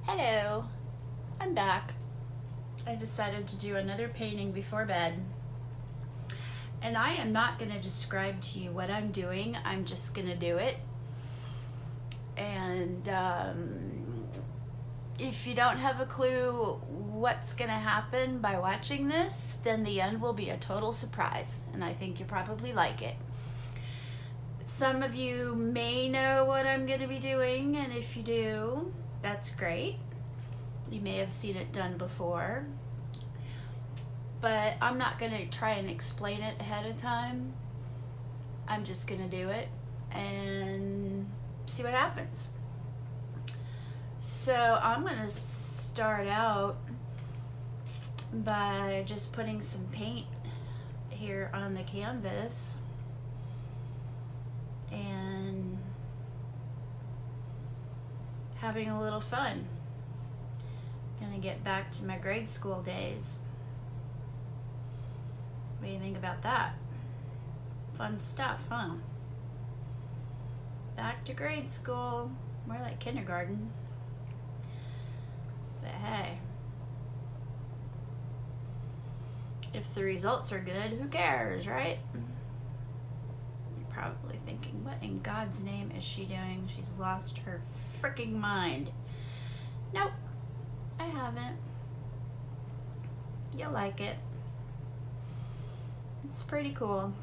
Hello, I'm back. I decided to do another painting before bed. And I am not going to describe to you what I'm doing. I'm just going to do it. And if you don't have a clue what's going to happen by watching this, then the end will be a total surprise. And I think you'll probably like it. Some of you may know what I'm going to be doing, and if you do, that's great. You may have seen it done before. But I'm not going to try and explain it ahead of time. I'm just going to do it and see what happens. So I'm going to start out by just putting some paint here on the canvas and having a little fun. Gonna get back to my grade school days. What do you think about that? Fun stuff, huh? Back to grade school. More like kindergarten. But hey, if the results are good, who cares, right? You're probably thinking, what in God's name is she doing? She's lost her freaking mind. Nope, I haven't. You'll like it. It's pretty cool.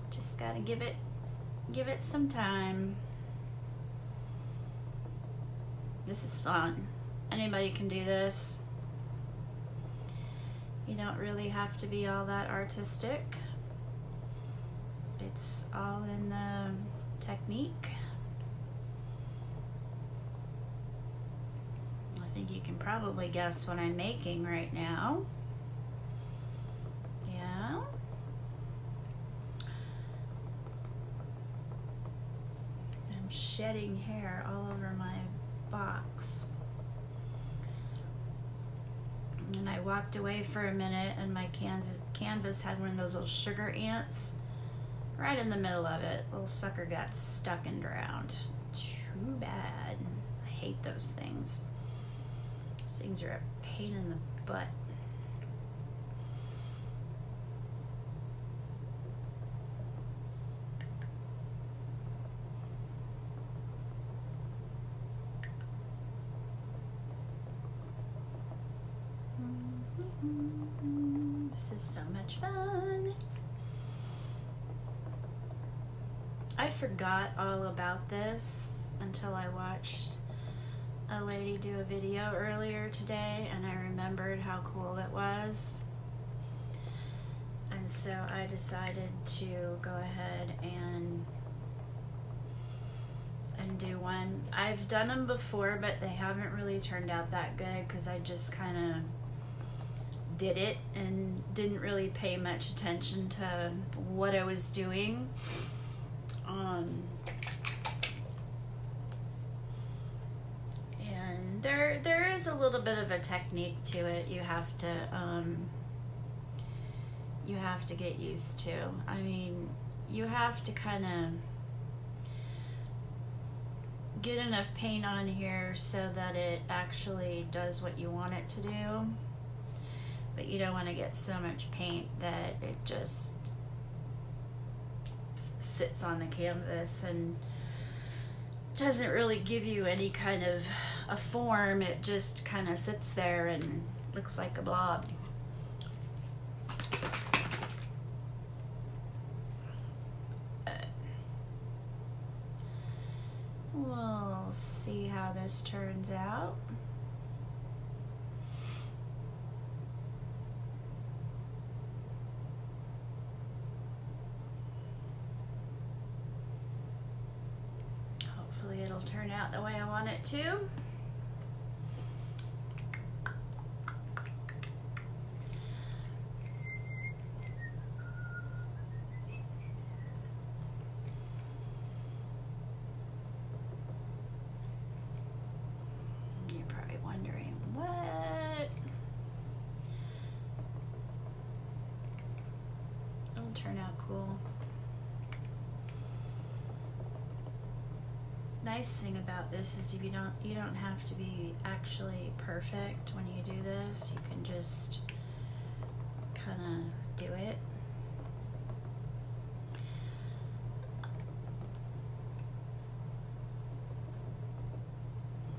Just gotta give it some time. This is fun. Anybody can do this. You don't really have to be all that artistic. It's all in the technique. I think you can probably guess what I'm making right now. Yeah. I'm shedding hair all over my box. And I walked away for a minute and my canvas had one of those little sugar ants right in the middle of it. Little sucker got stuck and drowned. Too bad. I hate those things. Those things are a pain in the butt. This is so much fun. I forgot all about this until I watched a lady do a video earlier today, and I remembered how cool it was. And so I decided to go ahead and do one. I've done them before, but they haven't really turned out that good because I just kind of did it and didn't really pay much attention to what I was doing. And there is a little bit of a technique to it. You have to get used to. I mean, you have to kind of get enough paint on here so that it actually does what you want it to do. But you don't want to get so much paint that it just sits on the canvas and doesn't really give you any kind of a form. It just kind of sits there and looks like a blob. We'll see how this turns out. Hopefully it'll turn out the way I want it to. You're probably wondering, what? It'll turn out cool. nice thing about this is you don't have to be actually perfect when you do this. You can just kind of do it.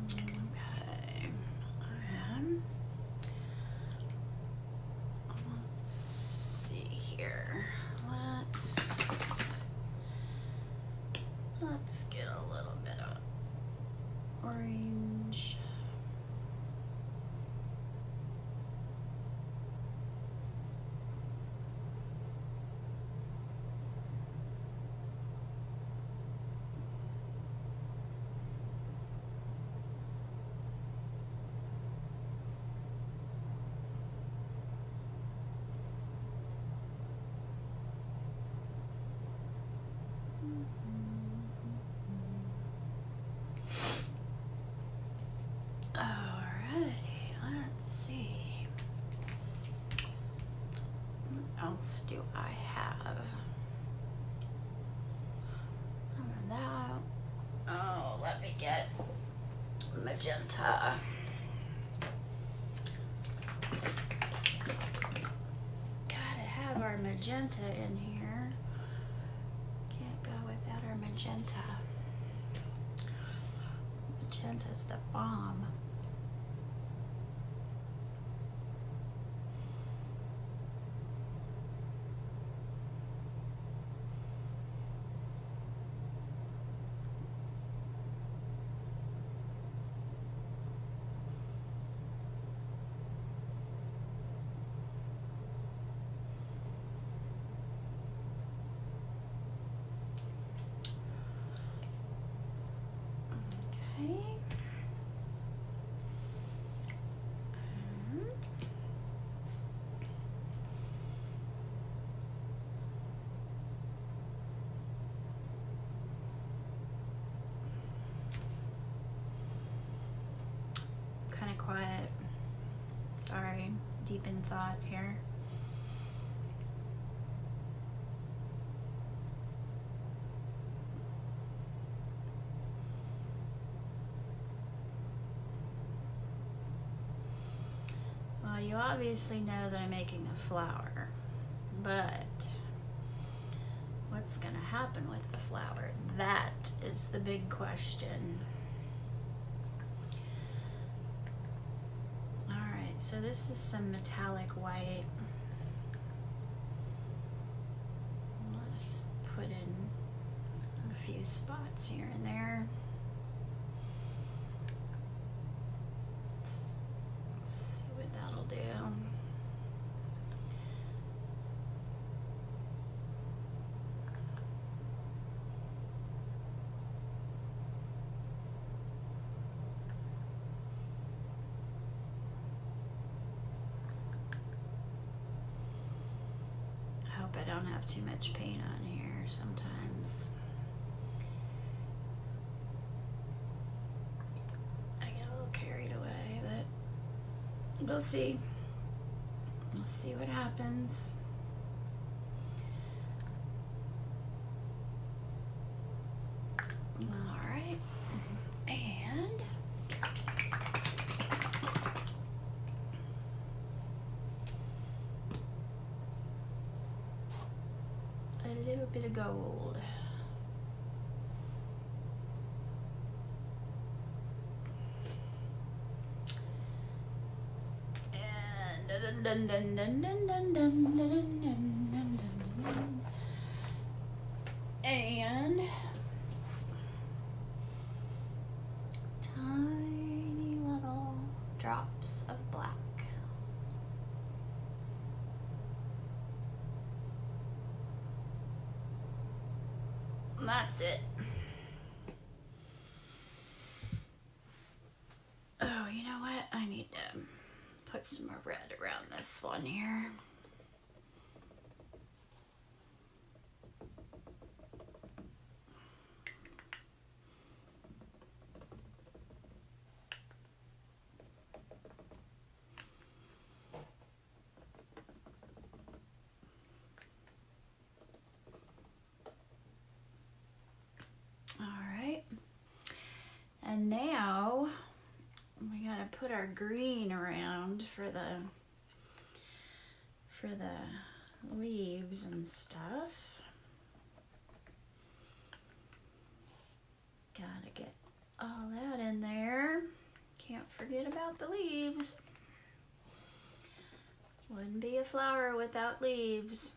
Okay. Let's see here. Let's get a little bit of orange. Alrighty, let's see. What else do I have? That. Oh, let me get magenta. Gotta have our magenta in here. Can't go without our magenta. Magenta's the bomb. Kind of quiet. Sorry, deep in thought here. Well, you obviously know that I'm making a flower, but what's gonna happen with the flower? That is the big question. Alright, so this is some metallic white. Let's put in a few spots here and there. Let's see what that'll do. Hope I don't have too much paint on here sometimes. I get a little carried away, but we'll see. We'll see what happens. All right. And a little bit of gold. And dun dun dun dun dun dun dun dun dun dun dun. And tiny little drops of black. That's it. Oh, you know what? I need to put some more red around this one here. All right. put our green around for the leaves and stuff. Gotta get all that in there. Can't forget about the leaves. Wouldn't be a flower without leaves.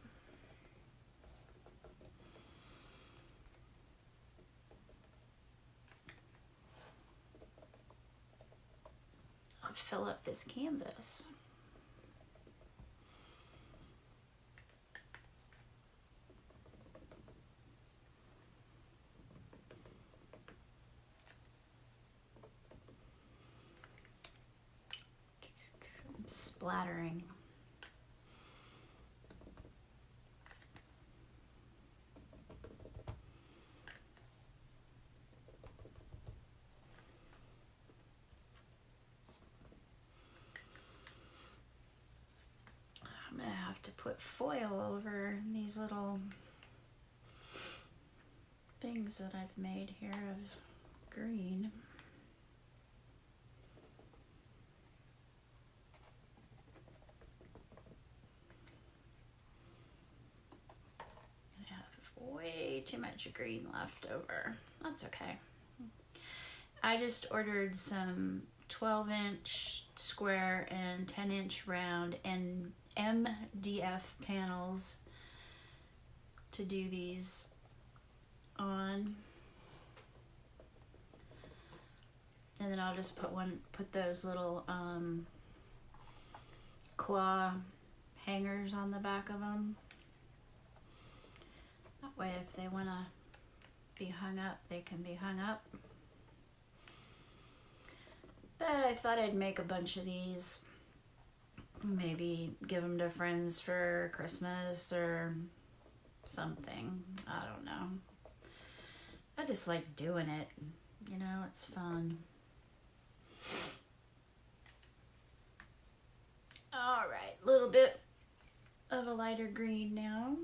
I'll fill up this canvas. I'm splattering. I'm gonna have to put foil over these little things that I've made here of green. I have way too much green left over. That's okay. I just ordered some 12-inch square and 10-inch round and MDF panels to do these on, and then I'll just put those little claw hangers on the back of them. That way if they want to be hung up, they can be hung up. But I thought I'd make a bunch of these, maybe give them to friends for Christmas or something. I don't know. I just like doing it, you know, it's fun. All right, a little bit of a lighter green now.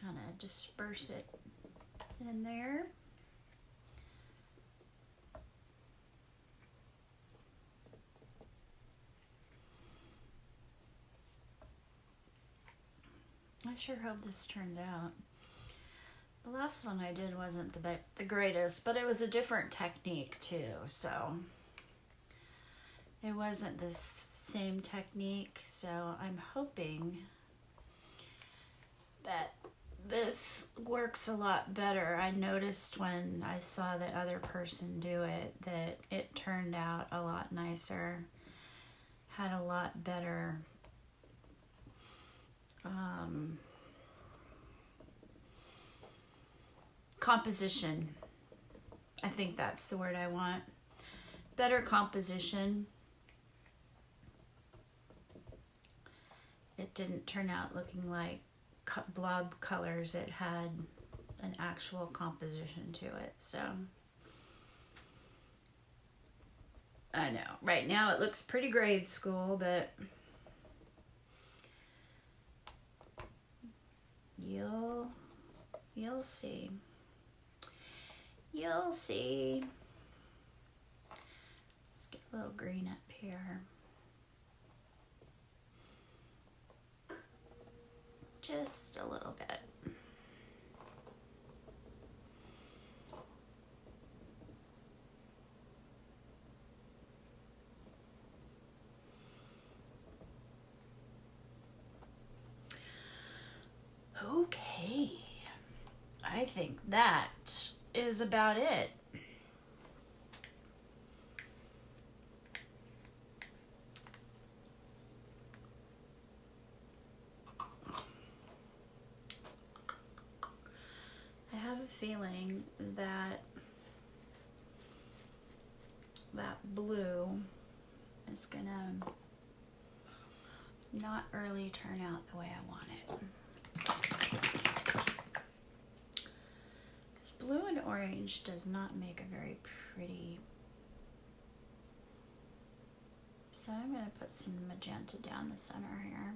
Kind of disperse it in there. I sure hope this turns out. The last one I did wasn't the greatest, but it was a different technique too, so it wasn't the same technique, so I'm hoping that this works a lot better. I noticed when I saw the other person do it that it turned out a lot nicer, had a lot better composition. I think that's the word I want. Better composition. It didn't turn out looking like blob colors. It had an actual composition to it. So I know right now it looks pretty grade school, but you'll see. You'll see. Let's get a little green up here. Just a little bit. Okay. I think that is about it. I have a feeling that that blue is gonna not really turn out the way I want it. Because blue and orange does not make a very pretty. So I'm gonna put some magenta down the center here.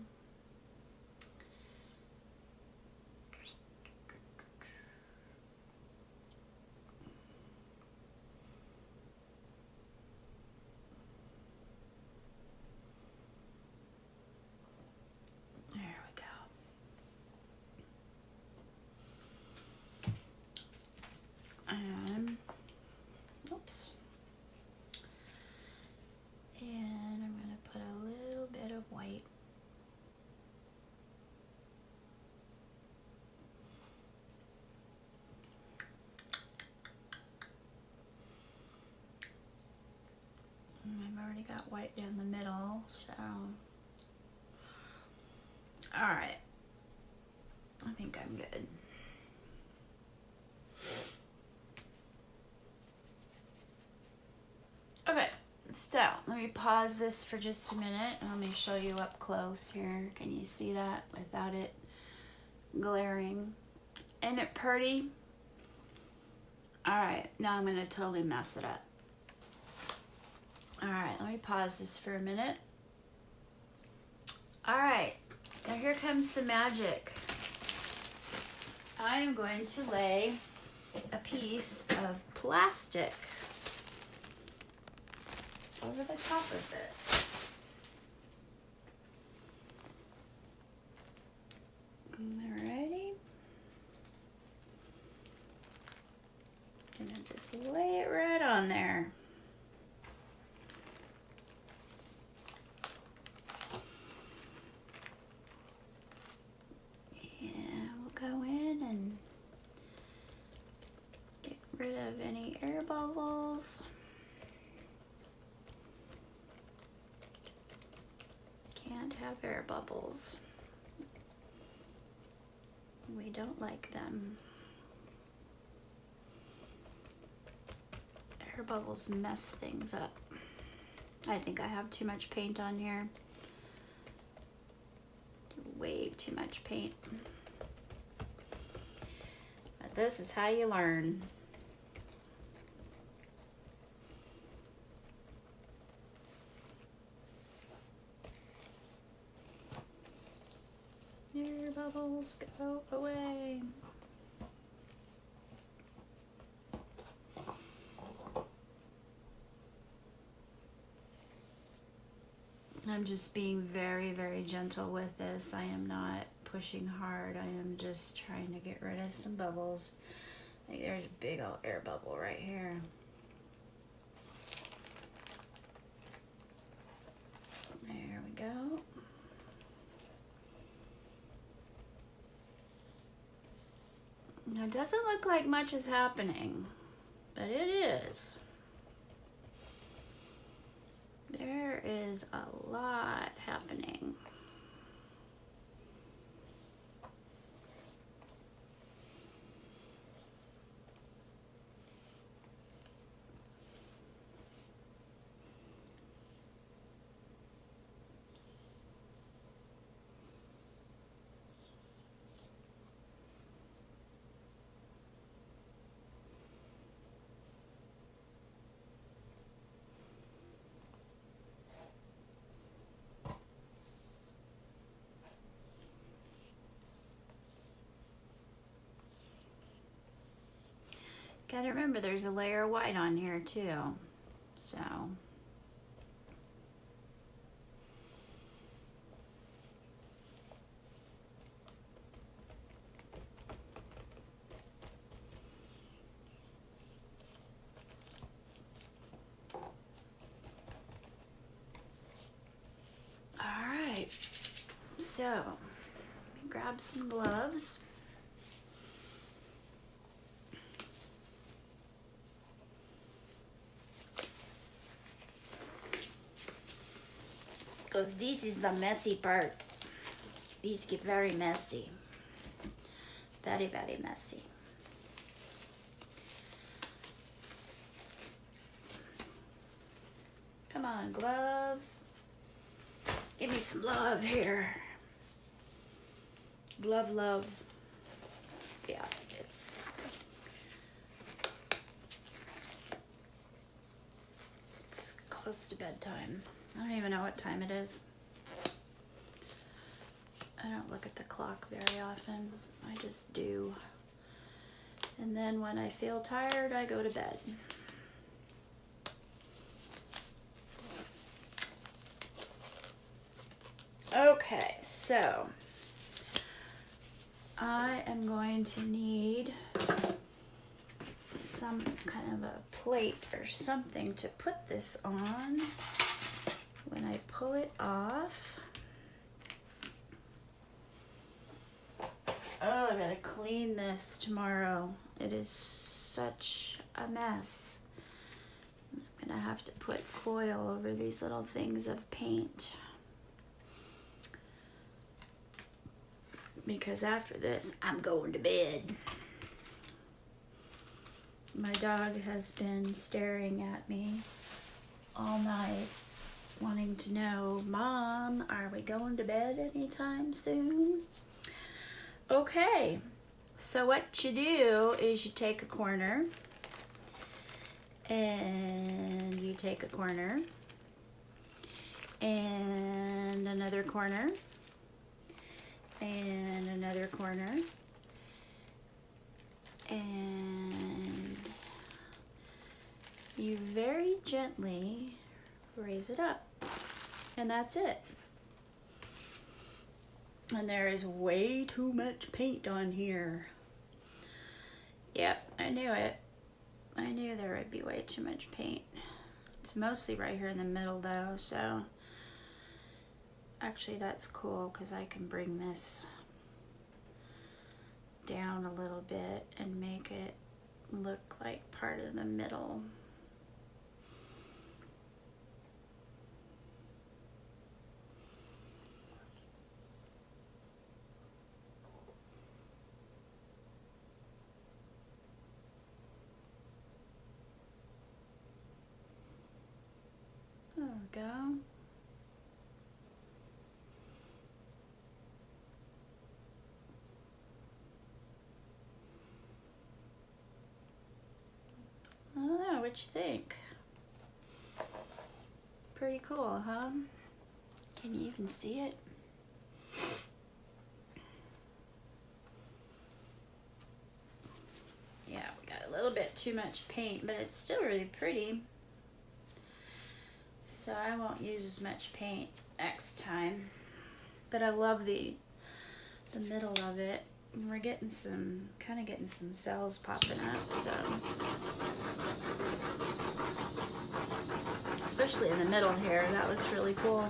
white down the middle, so. All right, I think I'm good. Okay, so let me pause this for just a minute and let me show you up close here. Can you see that without it glaring? Isn't it pretty? All right, now I'm gonna totally mess it up. All right, let me pause this for a minute. All right, now here comes the magic. I am going to lay a piece of plastic over the top of this. Alrighty. Gonna just lay it right on there. And we'll go in and get rid of any air bubbles. Can't have air bubbles. We don't like them. Air bubbles mess things up. I think I have too much paint on here. Way too much paint. But this is how you learn. Air bubbles, go away. I'm just being very, very gentle with this. I am not pushing hard. I am just trying to get rid of some bubbles. Like there's a big old air bubble right here. There we go. Now, it doesn't look like much is happening, but it is. There is a lot happening. Gotta remember there's a layer of white on here too, so. All right, so let me grab some gloves. Because this is the messy part. These get very messy. Very, very messy. Come on, gloves. Give me some love here. Glove love. Yeah, it's close to bedtime. I don't even know what time it is. I don't look at the clock very often. I just do. And then when I feel tired, I go to bed. Okay, so I am going to need some kind of a plate or something to put this on. When I pull it off, oh, I gotta clean this tomorrow. It is such a mess. I'm gonna have to put foil over these little things of paint, because after this, I'm going to bed. My dog has been staring at me all night, wanting to know, Mom, are we going to bed anytime soon? Okay, so what you do is you take a corner, and you take a corner, and another corner, and another corner, and you very gently raise it up, and that's it. And there is way too much paint on here. Yep, I knew it. I knew there would be way too much paint. It's mostly right here in the middle though, so actually that's cool because I can bring this down a little bit and make it look like part of the middle. There we go. I don't know, what you think? Pretty cool, huh? Can you even see it? Yeah, we got a little bit too much paint, but it's still really pretty. So I won't use as much paint next time. But I love the middle of it. And we're getting kind of getting some cells popping up, so. Especially in the middle here, that looks really cool.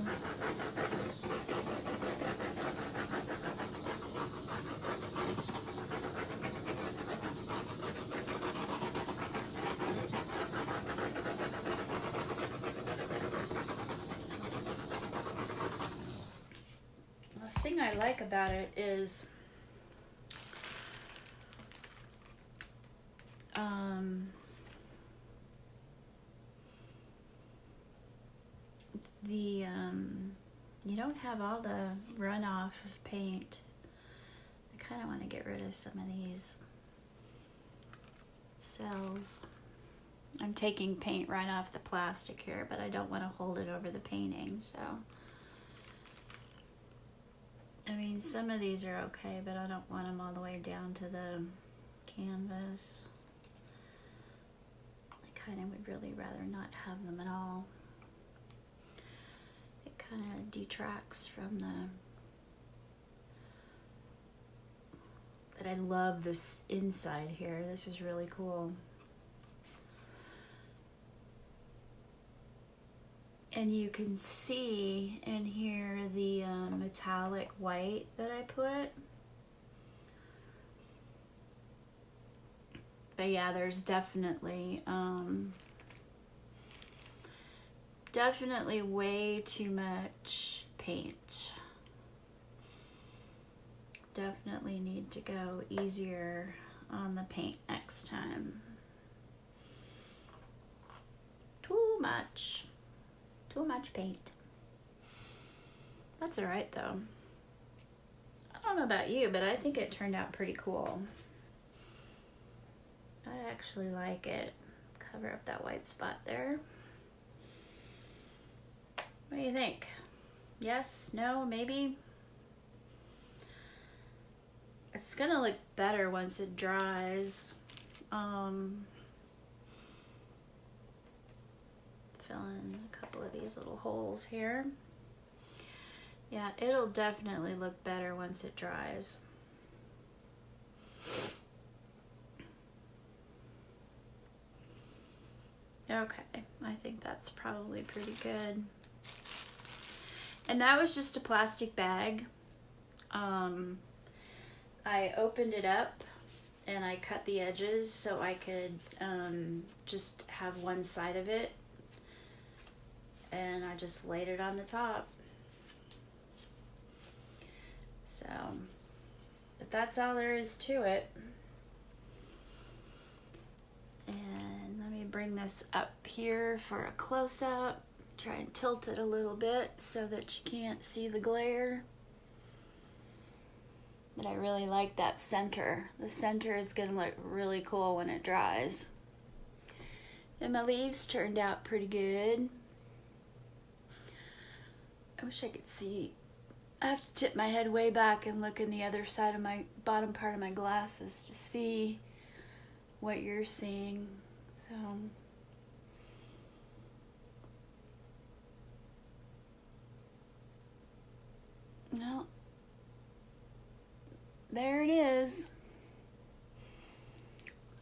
The thing I like about it is you don't have all the runoff of paint. I kind of want to get rid of some of these cells. I'm taking paint right off the plastic here, but I don't want to hold it over the painting, so. I mean, some of these are okay, but I don't want them all the way down to the canvas. I kind of would really rather not have them at all. It kind of detracts from the... But I love this inside here. This is really cool. And you can see in here the metallic white that I put. But yeah, there's definitely way too much paint. Definitely need to go easier on the paint next time. Too much paint. That's all right though. I don't know about you, but I think it turned out pretty cool. I actually like it. Cover up that white spot there. What do you think? Yes? No? Maybe? It's gonna look better once it dries. Fill in a couple of these little holes here. Yeah, it'll definitely look better once it dries. Okay, I think that's probably pretty good. And that was just a plastic bag. I opened it up and I cut the edges so I could just have one side of it and I just laid it on the top. So, but that's all there is to it. And let me bring this up here for a close-up. Try and tilt it a little bit so that you can't see the glare. But I really like that center. The center is going to look really cool when it dries. And my leaves turned out pretty good. I wish I could see. I have to tip my head way back and look in the other side of my bottom part of my glasses to see what you're seeing. So well, there it is.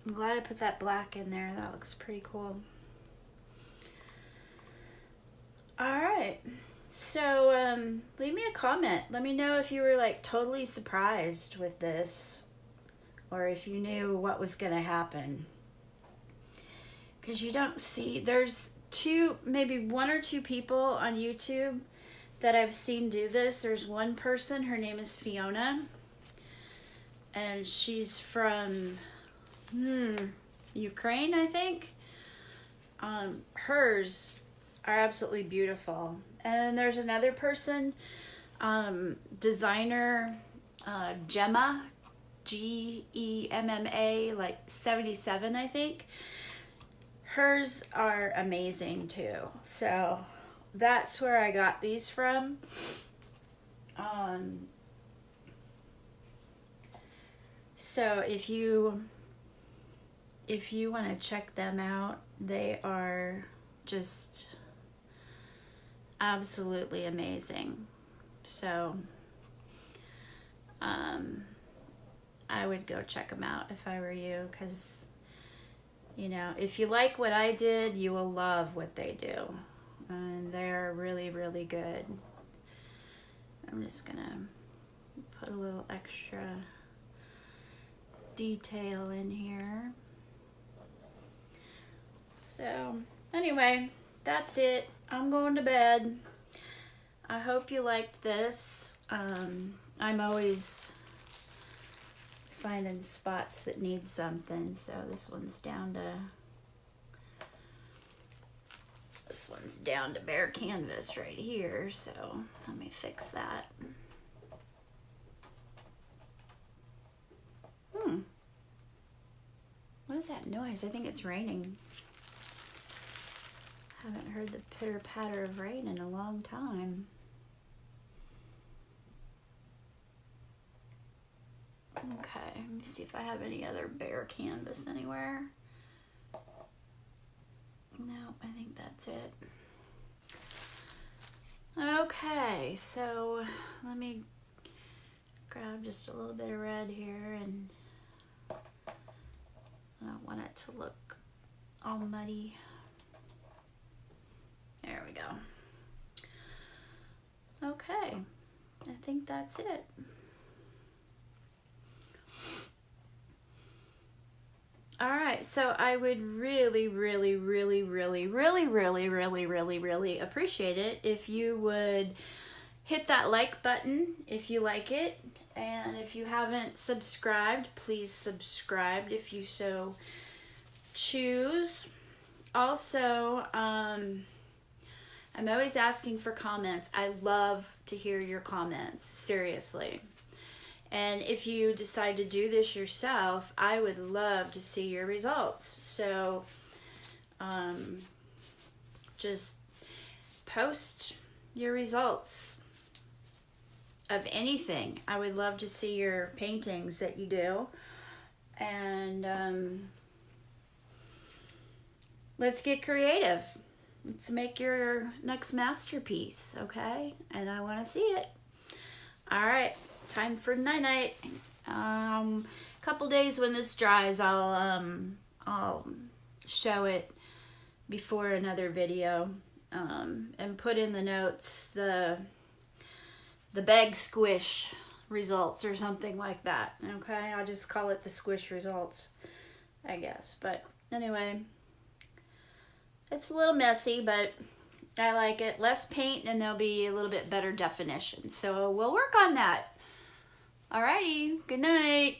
I'm glad I put that black in there. That looks pretty cool. Alright, so leave me a comment. Let me know if you were like totally surprised with this, or if you knew what was gonna happen. Because you don't see, there's maybe one or two people on YouTube that I've seen do this. There's one person, her name is Fiona, and she's from Ukraine, I think. Hers are absolutely beautiful. And then there's another person, designer Gemma, Gemma, like 77, I think. Hers are amazing too. So that's where I got these from. So if you want to check them out, they are just absolutely amazing. So I would go check them out if I were you, because you know, if you like what I did, you will love what they do. And they're really, really good. I'm just gonna put a little extra detail in here. So anyway, that's it. I'm going to bed. I hope you liked this. I'm always finding spots that need something. So this one's down to bare canvas right here. So let me fix that. What is that noise? I think it's raining. Haven't heard the pitter patter of rain in a long time. Okay, let me see if I have any other bare canvas anywhere. No, I think that's it. Okay, so let me grab just a little bit of red here, and I don't want it to look all muddy. There we go. Okay, I think that's it. All right, so I would really, really, really, really, really, really, really, really, really appreciate it if you would hit that like button if you like it. And if you haven't subscribed, please subscribe if you so choose. Also, I'm always asking for comments. I love to hear your comments, seriously. And if you decide to do this yourself, I would love to see your results. So just post your results of anything. I would love to see your paintings that you do. And let's get creative. Let's make your next masterpiece, okay? And I want to see it. All right, time for night-night. Couple days when this dries, I'll show it before another video, and put in the notes the bag squish results or something like that. Okay, I'll just call it the squish results, I guess. But anyway, it's a little messy, but I like it. Less paint and there'll be a little bit better definition. So we'll work on that. Alrighty, good night.